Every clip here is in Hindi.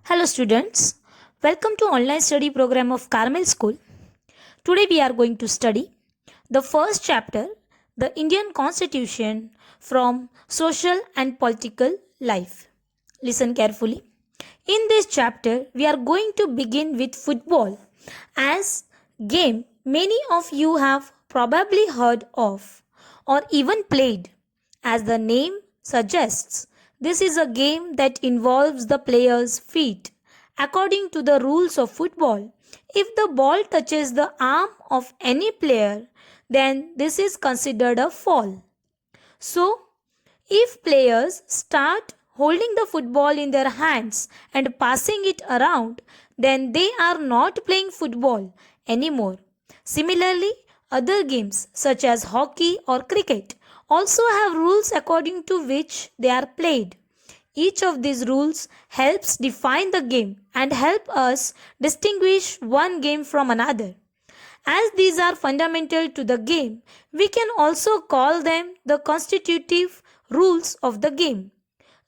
Hello students, welcome to online study program of Carmel School. Today we are going to study the first chapter, the Indian Constitution from social and political life. Listen carefully. In this chapter we are going to begin with football as game many of you have probably heard of or even played. As the name suggests, this is a game that involves the player's feet. According to the rules of football, if the ball touches the arm of any player, then this is considered a foul. So, if players start holding the football in their hands and passing it around, then they are not playing football anymore. Similarly, other games such as hockey or cricket also have rules according to which they are played. Each of these rules helps define the game and help us distinguish one game from another. As these are fundamental to the game, we can also call them the constitutive rules of the game.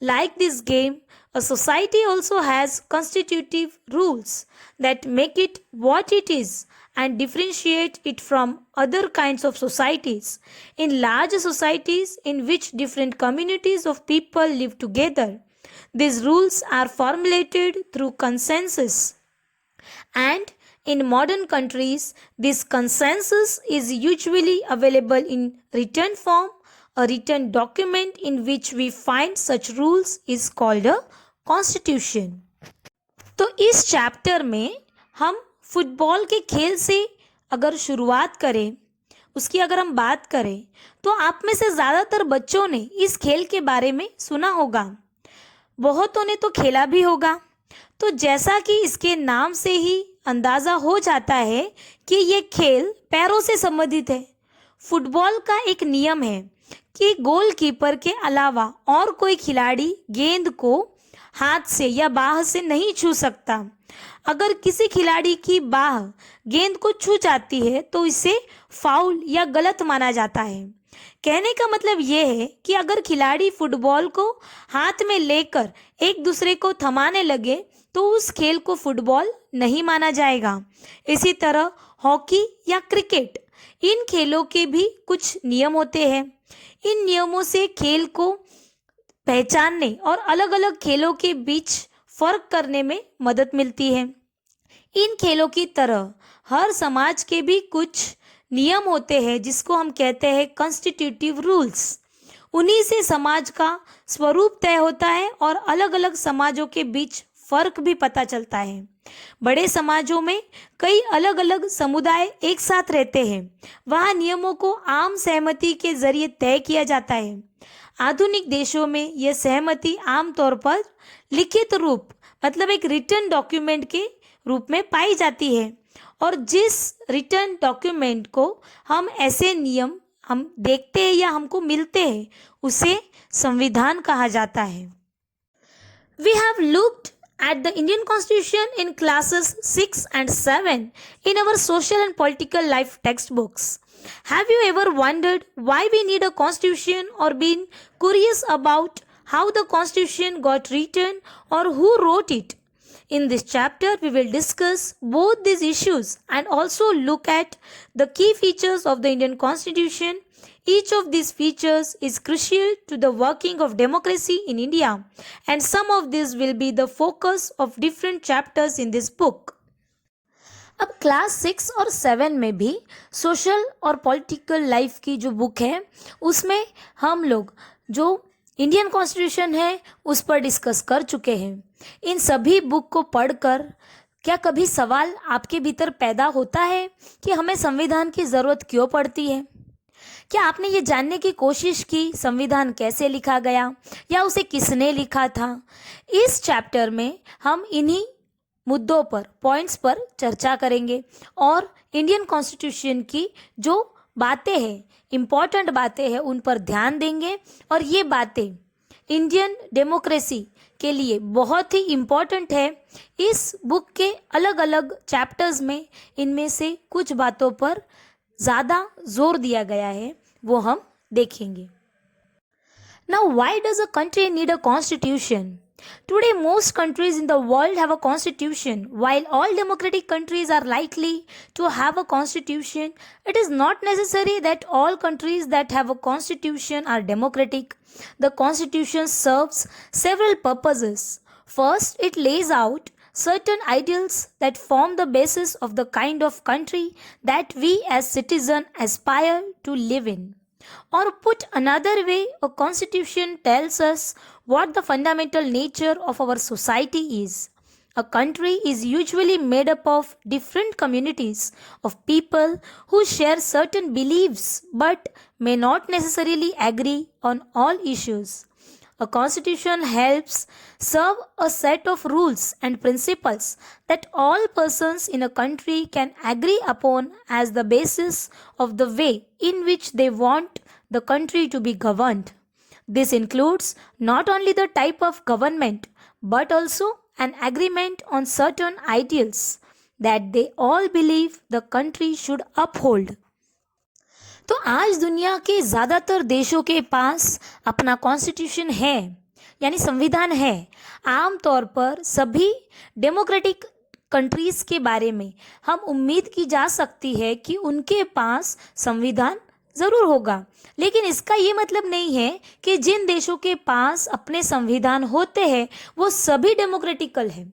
Like this game, a society also has constitutive rules that make it what it is and differentiate it from other kinds of societies. In large societies in which different communities of people live together, these rules are formulated through consensus. And in modern countries, this consensus is usually available in written form. A written document in which we find such rules is called a constitution. तो इस चैप्टर में हम फुटबॉल के खेल से अगर शुरुआत करें, उसकी अगर हम बात करें, तो आप में से ज़्यादातर बच्चों ने इस खेल के बारे में सुना होगा, बहुतों ने तो खेला भी होगा। तो जैसा कि इसके नाम से ही अंदाज़ा हो जाता है कि ये खेल पैरों से संबंधित है। फुटबॉल का एक नियम है कि गोलकीपर के अलावा और कोई खिलाड़ी गेंद को हाथ से या बाह से नहीं छू सकता। अगर किसी खिलाड़ी की बाह गेंद को छू जाती है तो इसे फाउल या गलत माना जाता है। कहने का मतलब ये है कि अगर खिलाड़ी फुटबॉल को हाथ में लेकर एक दूसरे को थमाने लगे तो उस खेल को फुटबॉल नहीं माना जाएगा। इसी तरह हॉकी या क्रिकेट, इन खेलों के भी कुछ नियम होते हैं। इन नियमों से खेल को पहचानने और अलग अलग खेलों के बीच फर्क करने में मदद मिलती है। इन खेलों की तरह हर समाज के भी कुछ नियम होते हैं जिसको हम कहते हैं कॉन्स्टिट्यूटिव रूल्स। उन्हीं से समाज का स्वरूप तय होता है और अलग अलग समाजों के बीच फर्क भी पता चलता है। बड़े समाजों में कई अलग अलग समुदाय एक साथ रहते हैं। वहाँ नियमों को आम सहमति के जरिए तय किया जाता है। आधुनिक देशों में यह सहमति आमतौर पर लिखित रूप मतलब एक रिटन डॉक्यूमेंट के रूप में पाई जाती है और जिस रिटन डॉक्यूमेंट को हम ऐसे नियम हम देखते हैं या हमको मिलते हैं उसे संविधान कहा जाता है। We have looked at the Indian Constitution in classes 6 and 7 in our social and political life textbooks. Have you ever wondered why we need a constitution or been curious about how the constitution got written or who wrote it? In this chapter, we will discuss both these issues and also look at the key features of the Indian Constitution. Each of these features is crucial to the working of democracy in India, and some of these will be the focus of different chapters in this book. अब क्लास 6 और 7 में भी सोशल और पॉलिटिकल लाइफ की जो बुक है उसमें हम लोग जो इंडियन कॉन्स्टिट्यूशन है उस पर डिस्कस कर चुके हैं। इन सभी बुक को पढ़कर क्या कभी सवाल आपके भीतर पैदा होता है कि हमें संविधान की ज़रूरत क्यों पड़ती है? क्या आपने ये जानने की कोशिश की संविधान कैसे लिखा गया या उसे किसने लिखा था? इस चैप्टर में हम इन्हीं मुद्दों पर, पॉइंट्स पर चर्चा करेंगे और इंडियन कॉन्स्टिट्यूशन की जो बातें हैं, इम्पॉर्टेंट बातें हैं, उन पर ध्यान देंगे और ये बातें इंडियन डेमोक्रेसी के लिए बहुत ही इम्पॉर्टेंट है। इस बुक के अलग अलग चैप्टर्स में इनमें से कुछ बातों पर ज़्यादा जोर दिया गया है, वो हम देखेंगे। Now, why does a country need a constitution? Today, most countries in the world have a constitution. While all democratic countries are likely to have a constitution, it is not necessary that all countries that have a constitution are democratic. The constitution serves several purposes. First, it lays out certain ideals that form the basis of the kind of country that we as citizens aspire to live in. Or put another way, a constitution tells us what the fundamental nature of our society is. A country is usually made up of different communities of people who share certain beliefs but may not necessarily agree on all issues. A constitution helps serve a set of rules and principles that all persons in a country can agree upon as the basis of the way in which they want the country to be governed. This includes not only the type of government but also an agreement on certain ideals that they all believe the country should uphold. तो आज दुनिया के ज़्यादातर देशों के पास अपना कॉन्स्टिट्यूशन है, यानी संविधान है। आमतौर पर सभी डेमोक्रेटिक कंट्रीज़ के बारे में हम उम्मीद की जा सकती है कि उनके पास संविधान ज़रूर होगा, लेकिन इसका ये मतलब नहीं है कि जिन देशों के पास अपने संविधान होते हैं वो सभी डेमोक्रेटिकल है।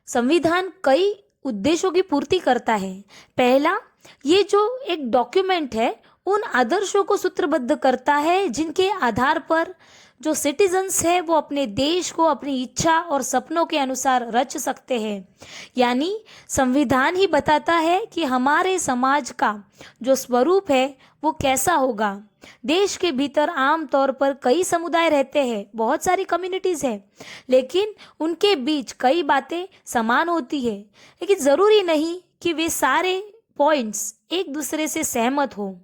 संविधान कई उद्देश्यों की पूर्ति करता है। पहला, ये जो एक डॉक्यूमेंट है उन आदर्शों को सूत्रबद्ध करता है जिनके आधार पर जो सिटीजन्स है वो अपने देश को अपनी इच्छा और सपनों के अनुसार रच सकते हैं। यानी संविधान ही बताता है कि हमारे समाज का जो स्वरूप है वो कैसा होगा। देश के भीतर आमतौर पर कई समुदाय रहते हैं, बहुत सारी कम्युनिटीज़ हैं, लेकिन उनके बीच कई बातें समान होती है, लेकिन ज़रूरी नहीं कि वे सारे पॉइंट्स एक दूसरे से सहमत हो।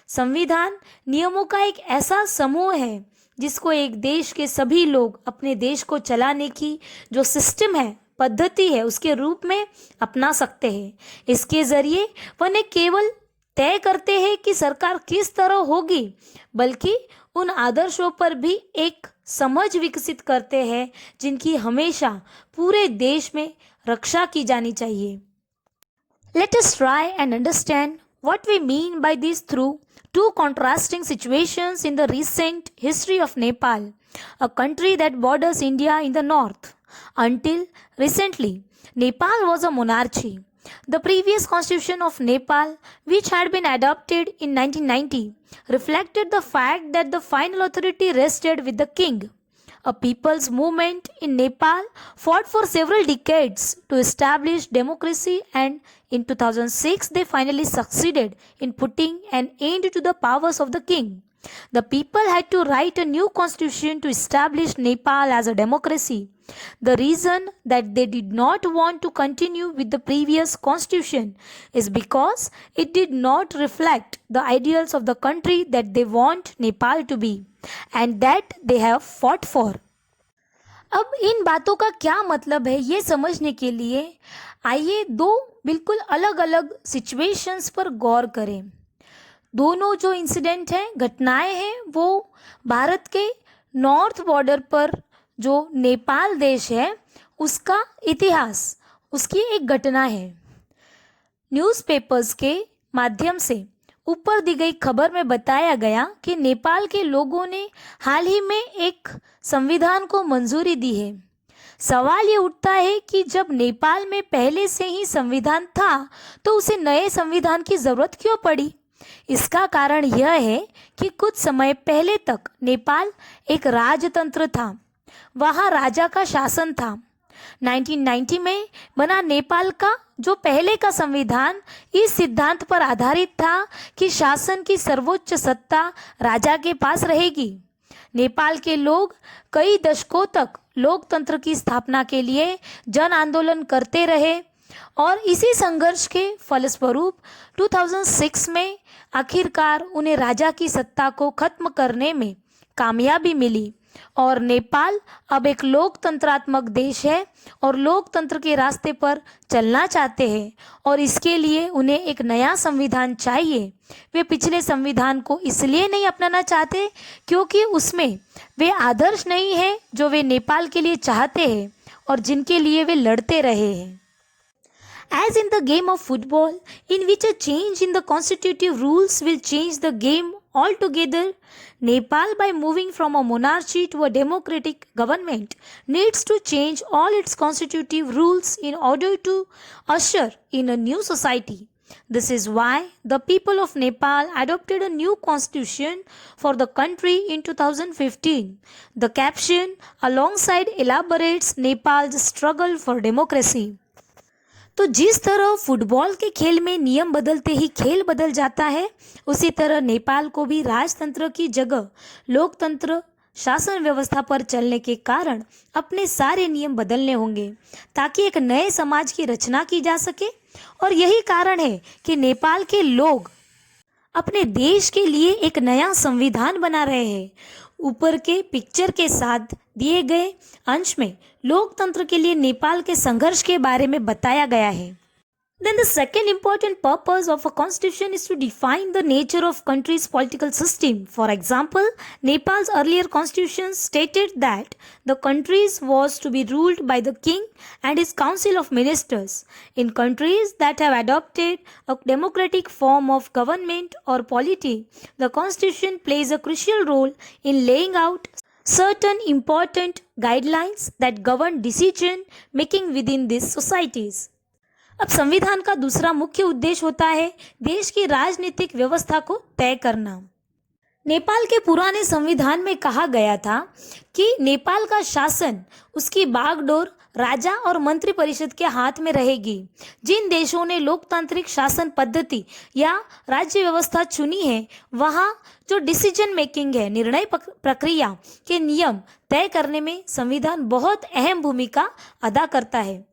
संविधान नियमों का एक ऐसा समूह है जिसको एक देश के सभी लोग अपने देश को चलाने की जो सिस्टम है, पद्धति है, उसके रूप में अपना सकते हैं। इसके ज़रिए वह न केवल तय करते हैं कि सरकार किस तरह होगी, बल्कि उन आदर्शों पर भी एक समझ विकसित करते हैं जिनकी हमेशा पूरे देश में रक्षा की जानी चाहिए। Let us try and understand what we mean by this through two contrasting situations in the recent history of Nepal, a country that borders India in the north. Until recently, Nepal was a monarchy. The previous constitution of Nepal, which had been adopted in 1990, reflected the fact that the final authority rested with the king. A people's movement in Nepal fought for several decades to establish democracy, and in 2006 they finally succeeded in putting an end to the powers of the king. The people had to write a new constitution to establish Nepal as a democracy. The reason that they did not want to continue with the previous constitution is because it did not reflect the ideals of the country that they want Nepal to be and that they have fought for. अब इन बातों का क्या मतलब है ये समझने के लिए आइए दो बिल्कुल अलग अलग सिचुएशंस पर गौर करें। दोनों जो इंसिडेंट हैं, घटनाएं हैं, वो भारत के नॉर्थ बॉर्डर पर जो नेपाल देश है उसका इतिहास, उसकी एक घटना है। न्यूज़पेपर्स के माध्यम से ऊपर दी गई खबर में बताया गया कि नेपाल के लोगों ने हाल ही में एक संविधान को मंजूरी दी है। सवाल ये उठता है कि जब नेपाल में पहले से ही संविधान था तो उसे नए संविधान की ज़रूरत क्यों पड़ी? इसका कारण यह है कि कुछ समय पहले तक नेपाल एक राजतंत्र था, वहाँ राजा का शासन था। 1990 में बना नेपाल का जो पहले का संविधान इस सिद्धांत पर आधारित था कि शासन की सर्वोच्च सत्ता राजा के पास रहेगी। नेपाल के लोग कई दशकों तक लोकतंत्र की स्थापना के लिए जन आंदोलन करते रहे और इसी संघर्ष के फलस्वरूप 2006 में आखिरकार उन्हें राजा की सत्ता को खत्म करने में कामयाबी मिली और नेपाल अब एक लोकतंत्रात्मक देश है और लोकतंत्र के रास्ते पर चलना चाहते हैं और इसके लिए उन्हें एक नया संविधान चाहिए। वे पिछले संविधान को इसलिए नहीं अपनाना चाहते क्योंकि उसमें वे आदर्श नहीं है जो वे नेपाल के लिए चाहते हैं और जिनके लिए वे लड़ते रहे हैं। As in the game of football, in which a change in the constitutive rules will change the game altogether, Nepal, by moving from a monarchy to a democratic government, needs to change all its constitutive rules in order to usher in a new society. This is why the people of Nepal adopted a new constitution for the country in 2015. The caption alongside elaborates Nepal's struggle for democracy. तो जिस तरह फुटबॉल के खेल में नियम बदलते ही खेल बदल जाता है, उसी तरह नेपाल को भी राजतंत्र की जगह लोकतंत्र शासन व्यवस्था पर चलने के कारण अपने सारे नियम बदलने होंगे ताकि एक नए समाज की रचना की जा सके। और यही कारण है कि नेपाल के लोग अपने देश के लिए एक नया संविधान बना रहे हैं। ऊपर के पिक्चर के साथ दिए गए अंश में लोकतंत्र के लिए नेपाल के संघर्ष के बारे में बताया गया है। Then the second important purpose of a constitution is to define the nature of country's political system. For example, Nepal's earlier constitution stated that the countries was to be ruled by the king and his council of ministers. In countries that have adopted a democratic form of government or polity, the constitution plays a crucial role in laying out certain important guidelines that govern decision making within these societies. अब संविधान का दूसरा मुख्य उद्देश्य होता है देश की राजनीतिक व्यवस्था को तय करना। नेपाल के पुराने संविधान में कहा गया था कि नेपाल का शासन उसकी बागडोर राजा और मंत्री परिषद के हाथ में रहेगी। जिन देशों ने लोकतांत्रिक शासन पद्धति या राज्य व्यवस्था चुनी है, वहाँ जो डिसीजन मेकिंग है, निर्णय प्रक्रिया के नियम तय करने में संविधान बहुत अहम भूमिका अदा करता है।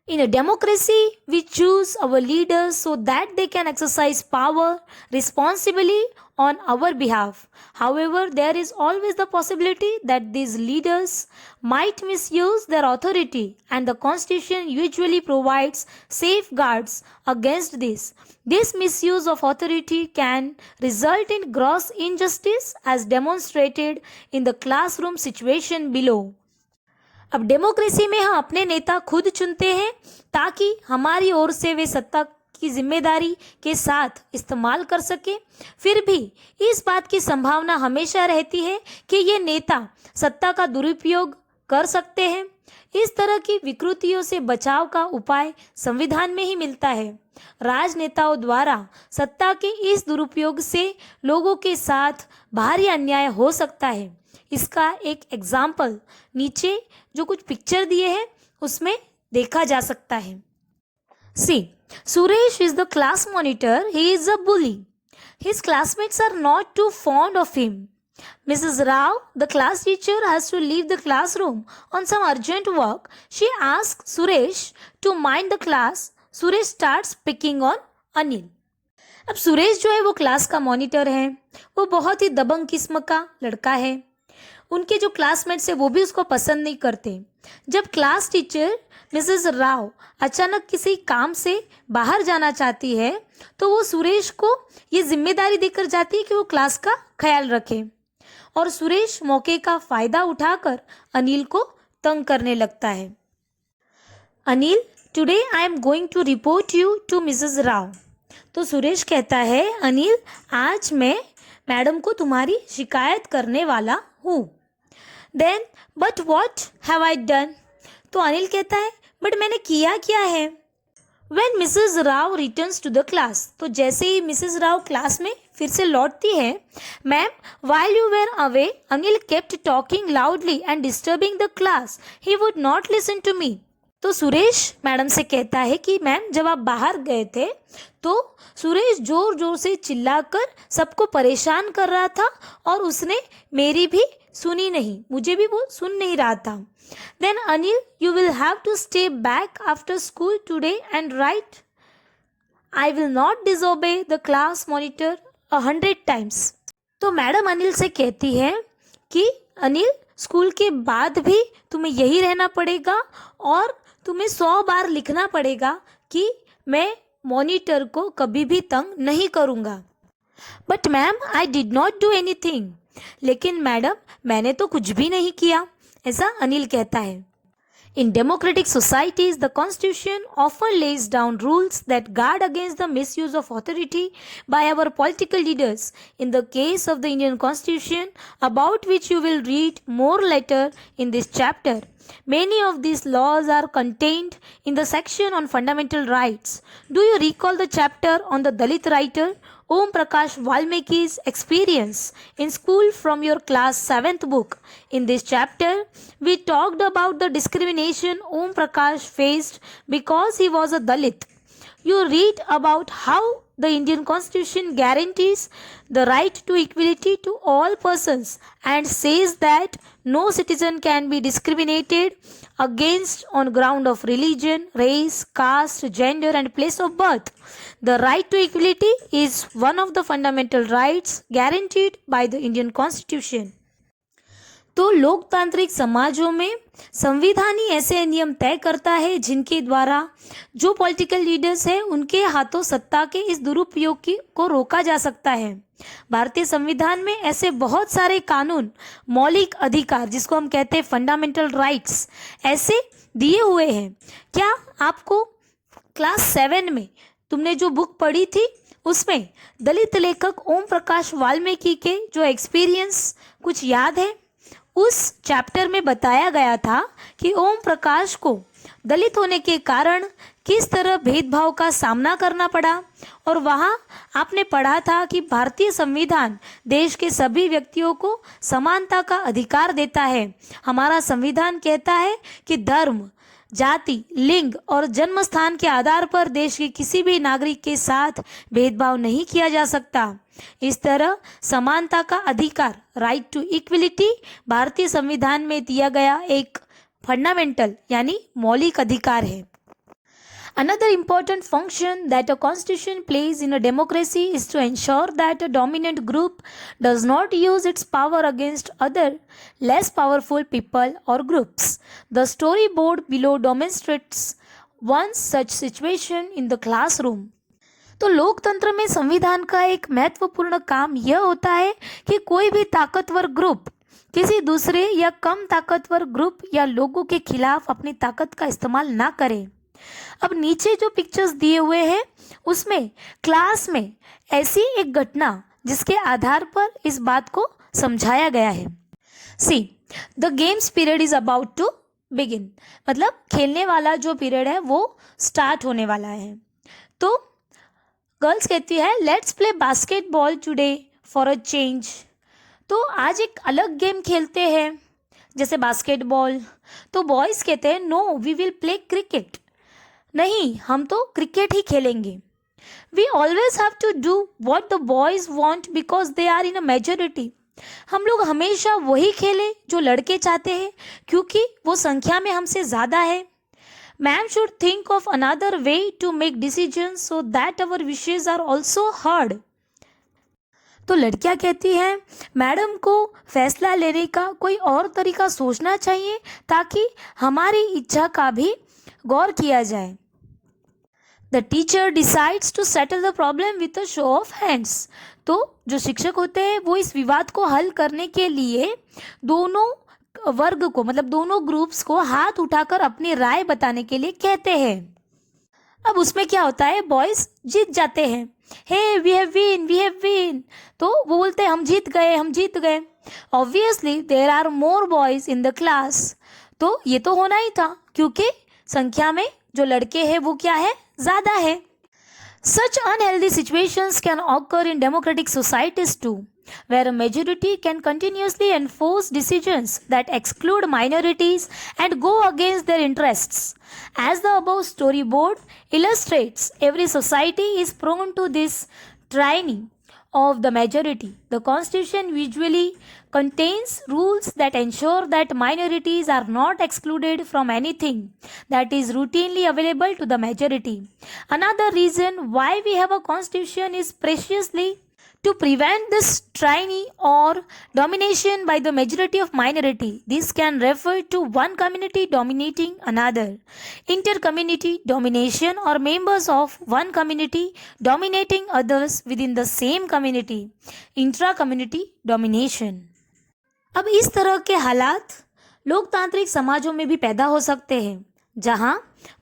In a democracy, we choose our leaders so that they can exercise power responsibly on our behalf. However, there is always the possibility that these leaders might misuse their authority, and the Constitution usually provides safeguards against this. This misuse of authority can result in gross injustice as demonstrated in the classroom situation below. अब डेमोक्रेसी में हम अपने नेता खुद चुनते हैं ताकि हमारी ओर से वे सत्ता की जिम्मेदारी के साथ इस्तेमाल कर सके। फिर भी इस बात की संभावना हमेशा रहती है कि ये नेता सत्ता का दुरुपयोग कर सकते हैं। इस तरह की विकृतियों से बचाव का उपाय संविधान में ही मिलता है। राजनेताओं द्वारा सत्ता के इस दुरुपयोग से लोगों के साथ भारी अन्याय हो सकता है। इसका एक एग्जाम्पल नीचे जो कुछ पिक्चर दिए हैं उसमें देखा जा सकता है। See, Suresh is the class monitor, he is a bully, his classmates are not too fond of him. Mrs. Rao, the class teacher, has to leave the classroom on some urgent work. She asks Suresh to mind the class. Suresh starts picking on Anil. अब सुरेश जो है वो क्लास का मॉनिटर है। वो बहुत ही दबंग किस्म का लड़का है। उनके जो क्लासमेट्स है वो भी उसको पसंद नहीं करते। जब क्लास टीचर मिसेस राव अचानक किसी काम से बाहर जाना चाहती है तो वो सुरेश को ये जिम्मेदारी देकर जाती है कि वो क्लास का ख्याल रखे और सुरेश मौके का फायदा उठाकर अनिल को तंग करने लगता है। Anil, today I am going to report you to Mrs Rao. तो सुरेश कहता है, अनिल, आज मैं मैडम को तुम्हारी शिकायत करने वाला हूँ। Then, but what have I done? तो अनिल कहता है, बट मैंने किया क्या है? When Mrs. Rao returns to the class, तो जैसे ही मिसेस राव क्लास में फिर से लौटती है, ma'am, while you were away, Anil kept talking loudly and disturbing the class. He would not listen to me. तो सुरेश मैडम से कहता है कि मैम, जब आप बाहर गए थे तो सुरेश जोर जोर से चिल्लाकर सबको परेशान कर रहा था और उसने मेरी भी सुनी नहीं, मुझे भी वो सुन नहीं रहा था। Then Anil, you will have to stay back after school today and write. I will not disobey the class monitor 100 times. तो मैडम अनिल से कहती है कि अनिल, स्कूल के बाद भी तुम्हें यही रहना पड़ेगा और तुम्हें 100 बार लिखना पड़ेगा कि मैं मॉनिटर को कभी भी तंग नहीं करूँगा। But ma'am I did not do anything. लेकिन मैडम मैंने तो कुछ भी नहीं किया, ऐसा अनिल कहता है। In democratic societies, the Constitution often lays down rules that guard against the misuse of authority by our political leaders. In the case of the Indian Constitution, about which you will read more later in this chapter, many of these laws are contained in the section on fundamental rights. Do you recall the chapter on the Dalit writer Om Prakash Valmiki's experience in school from your class 7th book? In this chapter, we talked about the discrimination Om Prakash faced because he was a Dalit. You read about how the Indian Constitution guarantees the right to equality to all persons and says that no citizen can be discriminated against on ground of religion, race, caste, gender and place of birth. The right to equality is one of the fundamental rights guaranteed by the Indian Constitution. तो लोकतांत्रिक समाजों में संविधान ही ऐसे नियम तय करता है जिनके द्वारा जो पॉलिटिकल लीडर्स हैं उनके हाथों सत्ता के इस दुरुपयोग को रोका जा सकता है। भारतीय संविधान में ऐसे बहुत सारे कानून, मौलिक अधिकार जिसको हम कहते हैं फंडामेंटल राइट्स, ऐसे दिए हुए हैं। क्या आपको क्लास 7 में तुमने जो बुक पढ़ी थी उसमें दलित लेखक ओम प्रकाश वाल्मीकि के जो एक्सपीरियंस कुछ याद है? उस चैप्टर में बताया गया था कि ओम प्रकाश को दलित होने के कारण किस तरह भेदभाव का सामना करना पड़ा, और वहाँ आपने पढ़ा था कि भारतीय संविधान देश के सभी व्यक्तियों को समानता का अधिकार देता है। हमारा संविधान कहता है कि धर्म, जाति, लिंग और जन्म स्थान के आधार पर देश के किसी भी नागरिक के साथ भेदभाव नहीं किया जा सकता। इस तरह समानता का अधिकार, राइट टू इक्वलिटी, भारतीय संविधान में दिया गया एक फंडामेंटल यानी मौलिक अधिकार है। Another important function that a constitution plays in a democracy is to ensure that a dominant group does not use its power against other less powerful people or groups. The storyboard below demonstrates one such situation in the classroom. तो लोकतंत्र में संविधान का एक महत्वपूर्ण काम यह होता है कि कोई भी ताकतवर ग्रुप किसी दूसरे या कम ताकतवर ग्रुप या लोगों के खिलाफ अपनी ताकत का इस्तेमाल ना करे। अब नीचे जो पिक्चर्स दिए हुए हैं उसमें क्लास में ऐसी एक घटना जिसके आधार पर इस बात को समझाया गया है। See the games period is about to begin, मतलब खेलने वाला जो पीरियड है वो स्टार्ट होने वाला है। तो गर्ल्स कहती है let's play basketball today for a change. तो आज एक अलग गेम खेलते हैं जैसे बास्केटबॉल। तो बॉयज़ कहते हैं no we will play cricket, नहीं हम तो क्रिकेट ही खेलेंगे। We always have to do what the boys want because they are in a majority. हम लोग हमेशा वही खेलें जो लड़के चाहते हैं क्योंकि वो संख्या में हमसे ज़्यादा है। Ma'am should think of another way to make decision so that our wishes are also heard. तो लड़कियां कहती हैं मैडम को फैसला लेने का कोई और तरीका सोचना चाहिए ताकि हमारी इच्छा का भी गौर किया जाए। The teacher decides to settle the problem with a show of hands. तो जो शिक्षक होते हैं वो इस विवाद को हल करने के लिए दोनों वर्ग को, मतलब दोनों ग्रुप्स को हाथ उठाकर अपनी राय बताने के लिए कहते हैं। अब उसमें क्या होता है, बॉयज जीत जाते हैं। हे वी हैव विन, तो वो बोलते हैं हम जीत गए। Obviously there are more boys in the class. तो ये तो होना ही था क्योंकि संख्या में जो लड़के हैं वो क्या है, ज़्यादा है। Such unhealthy situations can occur in democratic societies too, where a majority can continuously enforce decisions that exclude minorities and go against their interests. As the above storyboard illustrates, every society is prone to this tyranny of the majority. The Constitution usually contains rules that ensure that minorities are not excluded from anything that is routinely available to the majority. Another reason why we have a constitution is preciously to prevent this tyranny or domination by the majority of minority. This can refer to one community dominating another, inter-community domination, or members of one community dominating others within the same community, intra-community domination. अब इस तरह के हालात लोकतांत्रिक समाजों में भी पैदा हो सकते हैं, जहां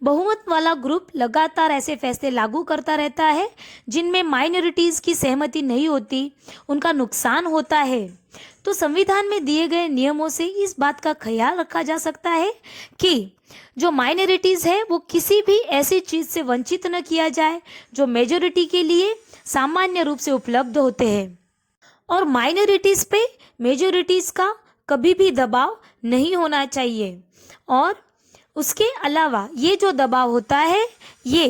बहुमत वाला ग्रुप लगातार ऐसे फैसले लागू करता रहता है जिनमें माइनॉरिटीज की सहमति नहीं होती, उनका नुकसान होता है। तो संविधान में दिए गए नियमों से इस बात का ख्याल रखा जा सकता है कि जो माइनॉरिटीज है वो किसी भी ऐसी चीज से वंचित न किया जाए जो मेजोरिटी के लिए सामान्य रूप से उपलब्ध होते हैं, और माइनॉरिटीज पे मेजोरिटीज का कभी भी दबाव नहीं होना चाहिए। और उसके अलावा ये जो दबाव होता है ये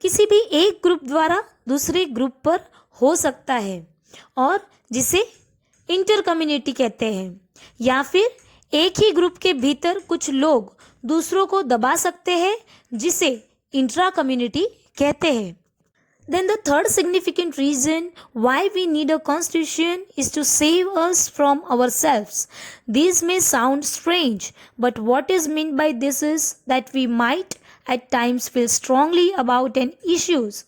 किसी भी एक ग्रुप द्वारा दूसरे ग्रुप पर हो सकता है, और जिसे इंटर कम्युनिटी कहते हैं, या फिर एक ही ग्रुप के भीतर कुछ लोग दूसरों को दबा सकते हैं, जिसे इंट्रा कम्युनिटी कहते हैं। Then the third significant reason why we need a constitution is to save us from ourselves. This may sound strange, but what is meant by this is that we might at times feel strongly about an issues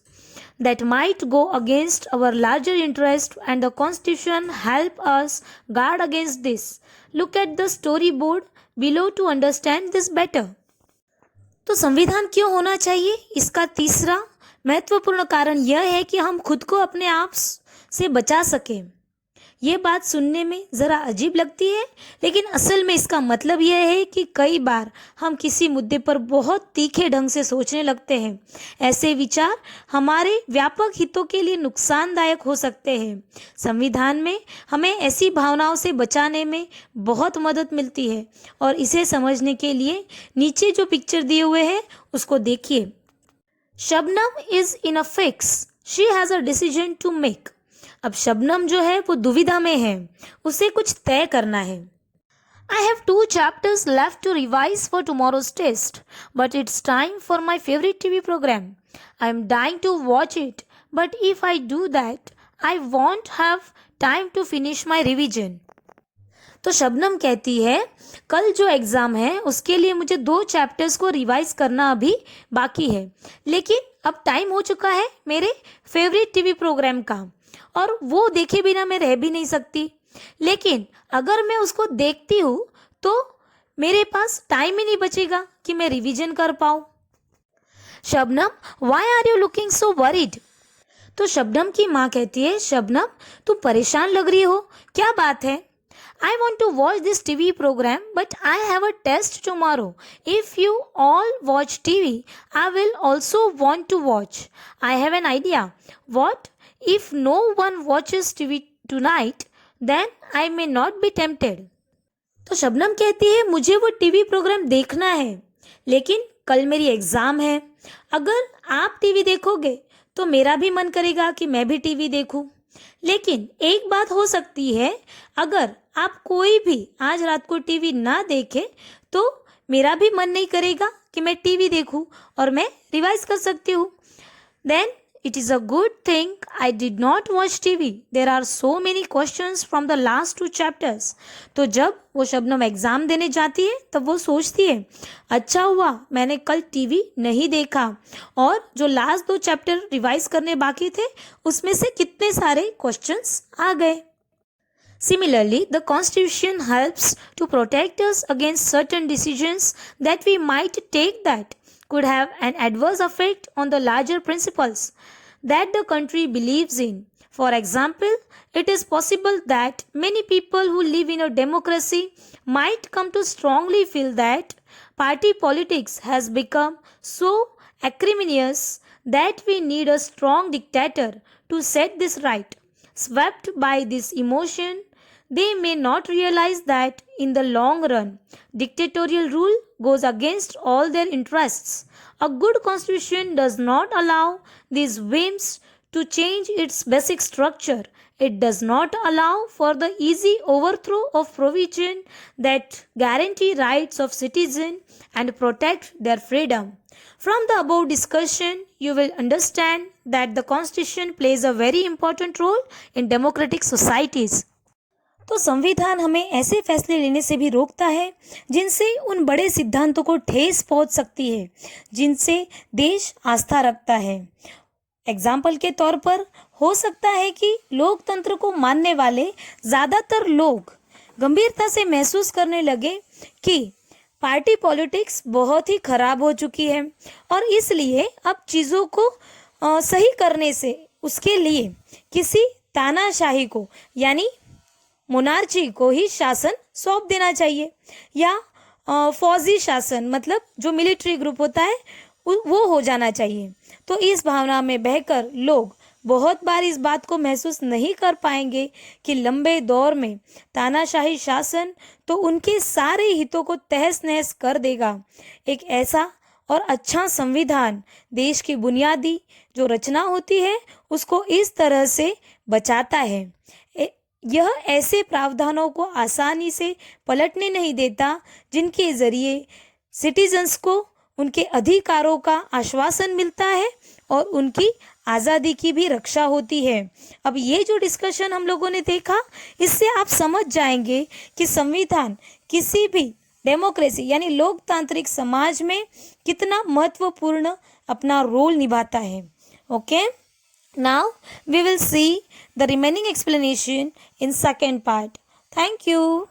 that might go against our larger interest, and the constitution help us guard against this. Look at the storyboard below to understand this better. तो संविधान क्यों होना चाहिए? इसका तीसरा महत्वपूर्ण कारण यह है कि हम खुद को अपने आप से बचा सकें। ये बात सुनने में ज़रा अजीब लगती है, लेकिन असल में इसका मतलब यह है कि कई बार हम किसी मुद्दे पर बहुत तीखे ढंग से सोचने लगते हैं। ऐसे विचार हमारे व्यापक हितों के लिए नुकसानदायक हो सकते हैं। संविधान में हमें ऐसी भावनाओं से बचाने में बहुत मदद मिलती है, और इसे समझने के लिए नीचे जो पिक्चर दिए हुए हैं उसको देखिए। Shabnam is in a fix, she has a decision to make. अब शबनम जो है वो दुविधा में है, उसे कुछ तय करना है। I have 2 chapters left to revise for tomorrow's test, but it's time for my favorite TV program. I am dying to watch it, but if I do that, I won't have time to finish my revision. तो शबनम कहती है कल जो एग्ज़ाम है उसके लिए मुझे 2 चैप्टर्स को रिवाइज करना अभी बाकी है, लेकिन अब टाइम हो चुका है मेरे फेवरेट टीवी प्रोग्राम का, और वो देखे बिना मैं रह भी नहीं सकती। लेकिन अगर मैं उसको देखती हूँ तो मेरे पास टाइम ही नहीं बचेगा कि मैं रिवीजन कर पाऊँ। Shabnam, why are you looking so worried? तो शबनम की माँ कहती है, शबनम तू परेशान लग रही हो, क्या बात है? I want to watch this TV program, but I have a test tomorrow. If you all watch TV, I will also want to watch. I have an idea. What if no one watches TV tonight? Then I may not be tempted. तो शबनम कहती है मुझे वो टीवी प्रोग्राम देखना है, लेकिन कल मेरी एग्ज़ाम है। अगर आप टीवी देखोगे तो मेरा भी मन करेगा कि मैं भी टीवी देखूं। लेकिन एक बात हो सकती है, अगर आप कोई भी आज रात को टीवी ना देखे तो मेरा भी मन नहीं करेगा कि मैं टीवी देखूं, और मैं रिवाइज कर सकती हूँ। Then it is a good thing I did not watch TV, there are so many questions from the last 2 chapters. तो जब वो शबनम एग्ज़ाम देने जाती है तब वो सोचती है अच्छा हुआ मैंने कल टीवी नहीं देखा, और जो लास्ट 2 चैप्टर रिवाइज करने बाकी थे उसमें से कितने सारे क्वेश्चंस आ गए। Similarly, the Constitution helps to protect us against certain decisions that we might take that could have an adverse effect on the larger principles that the country believes in. For example, it is possible that many people who live in a democracy might come to strongly feel that party politics has become so acrimonious that we need a strong dictator to set this right. Swept by this emotion, they may not realize that in the long run, dictatorial rule goes against all their interests. A good constitution does not allow these whims to change its basic structure. It does not allow for the easy overthrow of provision that guarantee rights of citizens and protect their freedom. From the above discussion, you will understand that the Constitution plays a very important role in democratic societies. तो संविधान हमें ऐसे फैसले लेने से भी रोकता है जिनसे उन बड़े सिद्धांतों को ठेस पहुंच सकती है जिनसे देश आस्था रखता है। एग्जाम्पल के तौर पर हो सकता है कि लोकतंत्र को मानने वाले ज़्यादातर लोग गंभीरता से महसूस करने लगे कि पार्टी पॉलिटिक्स बहुत ही खराब हो चुकी है और इसलिए अब चीज़ों को सही करने से उसके लिए किसी तानाशाही को यानी मोनार्ची को ही शासन सौंप देना चाहिए या फौजी शासन मतलब जो मिलिट्री ग्रुप होता है वो हो जाना चाहिए। तो इस भावना में बहकर लोग बहुत बार इस बात को महसूस नहीं कर पाएंगे कि लंबे दौर में तानाशाही शासन तो उनके सारे हितों को तहस नहस कर देगा। एक ऐसा और अच्छा संविधान देश की बुनियादी जो रचना होती है उसको इस तरह से बचाता है। यह ऐसे प्रावधानों को आसानी से पलटने नहीं देता जिनके जरिए सिटीजन्स को उनके अधिकारों का आश्वासन मिलता है और उनकी आज़ादी की भी रक्षा होती है। अब ये जो डिस्कशन हम लोगों ने देखा इससे आप समझ जाएंगे कि संविधान किसी भी डेमोक्रेसी यानी लोकतांत्रिक समाज में कितना महत्वपूर्ण अपना रोल निभाता है। Okay, now we will see the remaining explanation in second part. Thank you.